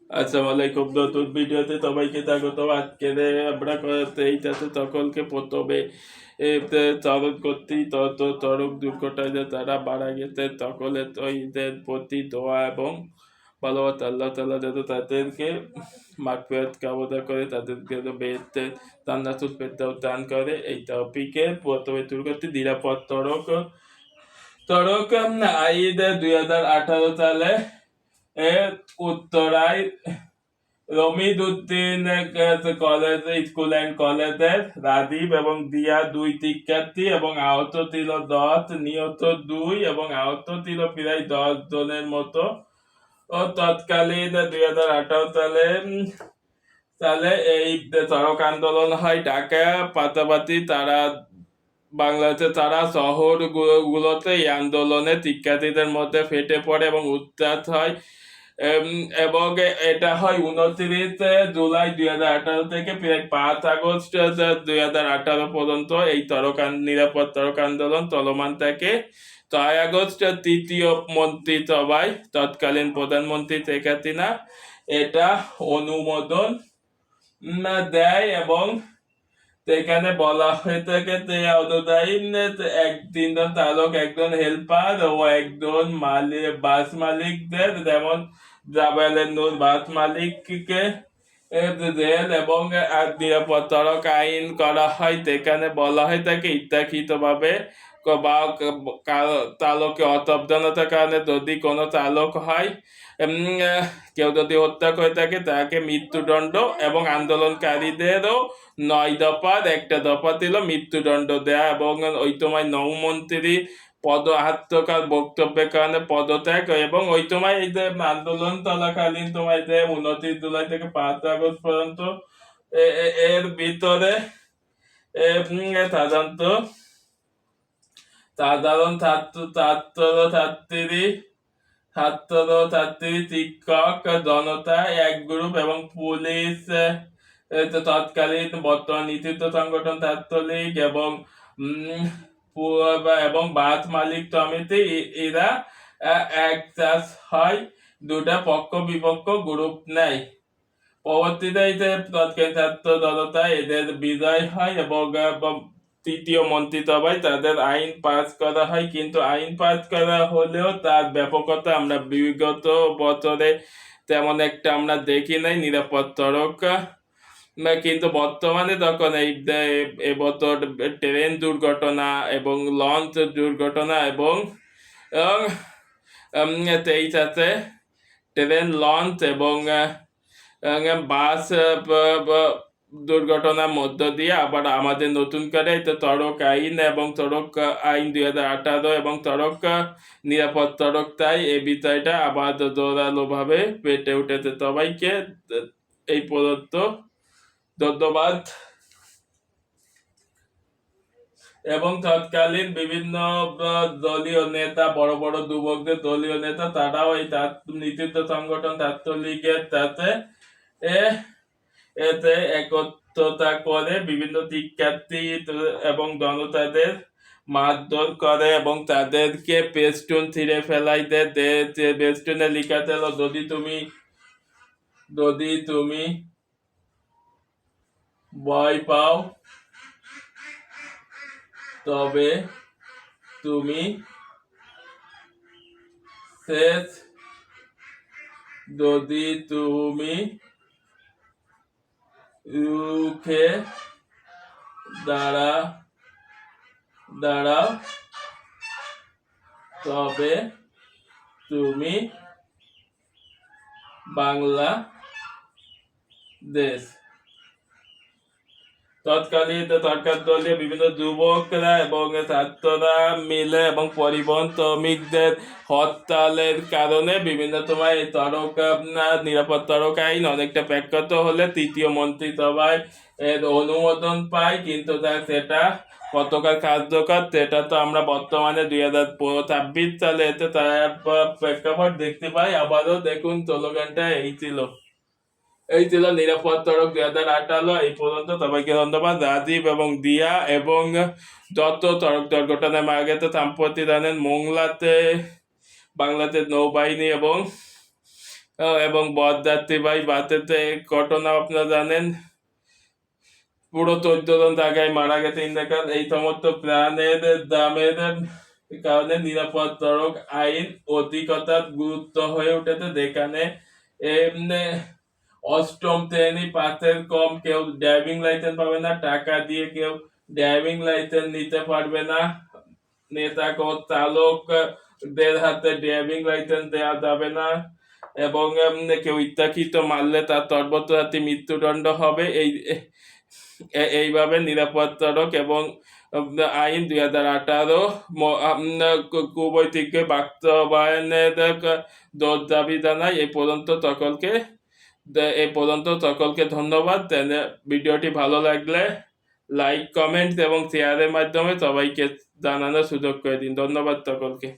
আসসালামু আলাইকুম। নতুন ভিডিওতে সবাইকে স্বাগত। আজকে আমরা এইটাতে সকলকে প্রথমে স্মরণ করতেই সড়ক দুর্ঘটনায় যে তারা মারা গেছে সকলে এদের প্রতি দোয়া এবং ভালোবাসা আল্লাহ তাআলা যেন তাদেরকে মাগফিরাত কামনা করে, তাদেরকে যেন বেহেশতের জান্নাতুল ফেরদাউস দান করে। এই টপিকে প্রথমে শুরু করছি নিরাপদ সড়ক। সড়ক আইন 2018 সালে উত্তরায় রমিদ উদ্দিন কলেজ স্কুল অ্যান্ড কলেজের রাজীব এবং দিয়া দুই শিক্ষার্থী এবং আহত ছিল 10, নিহত 2 এবং আহত ছিল প্রায় 10 জনের মতো। ও তৎকালীন 2018 সালে এই সড়ক আন্দোলন হয় ঢাকা পাশাপাশি তারা বাংলাদেশে তারা শহর গুলোতে এই আন্দোলনে শিক্ষার্থীদের মধ্যে ফেটে পড়ে এবং উত্তাপ হয়। এবং এটা হয় 29 জুলাই 2018 থেকে প্রায় 5 আগস্ট 2018 পর্যন্ত এই নিরাপদ সড়ক আন্দোলন চলমান থাকে। 6 আগস্ট তৃতীয় মন্ত্রিসভায় তৎকালীন প্রধানমন্ত্রী শেখ হাসিনা এটা অনুমোদন দেয় এবং এখানে বলা হয়ে থাকে যে অনুযায়ী তিনজন চালক, একজন হেল্পার ও একজন বাস মালিকদের, যেমন জাবেলের নূর বাস মালিককে রেল এবং নিরাপদ সড়ক আইন করা হয়। সেখানে বলা হয় থাকে ইচ্ছাকৃত ভাবে বা চালকে অসাবধানতার কারণে যদি কোনো চালক হয়, কেউ যদি হত্যা করে থাকে তাকে মৃত্যুদণ্ড এবং আন্দোলনকারীদেরও 9 দফার একটা দফা ছিল মৃত্যুদণ্ড দেয়া এবং ওই সময় নৌমন্ত্রী আত্মকার বক্তব্যের কারণে পদত্যাগ এবং ওই সময় এই যে আন্দোলন চলাকালীন সময় যে 29 জুলাই থেকে 5 আগস্ট পর্যন্ত এর ভিতরে সাধারণ ছাত্রছাত্রী শিক্ষক জনতা এক গ্রুপ এবং পুলিশ, তৎকালীন বর্তমান নিষিদ্ধ সংগঠন ছাত্রলীগ এবং এবং বাস মালিক সমিতি, এরা একসাথ হয়, দুটা পক্ষ বিপক্ষ গ্রুপ নেয়। পরবর্তীতে তৎকালীন ছাত্র জনতা এদের বিজয় হয় এবং তৃতীয় মন্ত্রিসভায় তাদের আইন পাস করা হয়। কিন্তু আইন পাস করা হলেও তার ব্যাপকতা আমরা বিগত বছরে তেমন একটা আমরা দেখি নাই নিরাপদ সড়ক। কিন্তু বর্তমানে তখন এবছর ট্রেন দুর্ঘটনা এবং লঞ্চ দুর্ঘটনা এবং 23 আছে ট্রেন, লঞ্চ এবং বাস দুর্ঘটনার মধ্য দিয়ে আবার আমাদের নতুন করে সড়ক আইন এবং সড়ক আইন 2018 এবং সড়ক নিরাপদ সড়ক, তাই এই বিষয়টা আবার জোরালো ভাবে পেটে উঠেছে। সবাইকে এই প্রদত্ত ধন্যবাদ। এবং তৎকালীন বিভিন্ন দলীয় নেতা, বড় বড় যুবকদের দলীয় নেতা, তারাও এই নিষিদ্ধ সংগঠন ছাত্রলীগের সাথে এতে একত্রতা করে বিভিন্ন শিক্ষার্থী এবং জনতাদের মারধর করে এবং তাদেরকে পেস্টুন ছিঁড়ে ফেলাই দেয়। পেস্টুনে লেখা ছিল যদি তুমি ভয় পাও তবে তুমি শেষ, যদি তুমি রুখে দাঁড়াও তবে তুমি বাংলাদেশ। তৎকালীন সরকার দলীয় বিভিন্ন যুবকরা এবং ছাত্ররা মিলে এবং পরিবহন শ্রমিকদের হরতালের কারণে বিভিন্ন সময় সড়ক নিরাপদ সড়ক আইন অনেকটা প্রেক্ষাত হলে তৃতীয় মন্ত্রিসভায় এর অনুমোদন পায়, কিন্তু সেটা কতটা কার্যকর সেটা তো আমরা বর্তমানে 2026 সালে এতে তার প্রেক্ষাপট দেখতে পাই। আবারও দেখুন স্লোগানটা এই ছিল নিরাপদ সড়ক 2018। এই পর্যন্ত সবাইকে ধন্যবাদ। রাজীব এবং দিয়া এবং যত সড়ক দুর্ঘটনায় মারা গেছে সাম্প্রতিক জানেন মোংলাতে বাংলাদেশ নৌবাহিনী এবং এবং বরযাত্রী ভাই বাসেতে ঘটনা আপনারা জানেন, পুরো 14 জন জায়গায় মারা গেছে ইন্দাকার। এই সমস্ত প্রাণের দামের কারণে নিরাপদ সড়ক আইন অধিকতা গুরুত্ব হয়ে উঠেছে, যেখানে এমনি অষ্টম শ্রেণী পাসের কম কেউ ড্রাইভিং লাইসেন্স পাবে না, টাকা দিয়ে কেউ ড্রাইভিং লাইসেন্স নিতে পারবে না, নেতা চালকদের হাতে ড্রাইভিং লাইসেন্স দেওয়া যাবে না, এবং কেউ ইচ্ছাকৃত মারলে তার সর্বত্রাতি মৃত্যুদণ্ড হবে। এইভাবে নিরাপদ সড়ক এবং আইন 2018 খুবই থেকে বাস্তবায়নের জোর দাবি জানাই। এই পর্যন্ত সকলকে ধন্যবাদ। ভিডিওটি ভালো লাগলে লাইক, কমেন্ট এবং শেয়ারের মাধ্যমে সবাইকে জানানোর সুযোগ করে দিন। ধন্যবাদ সকলকে।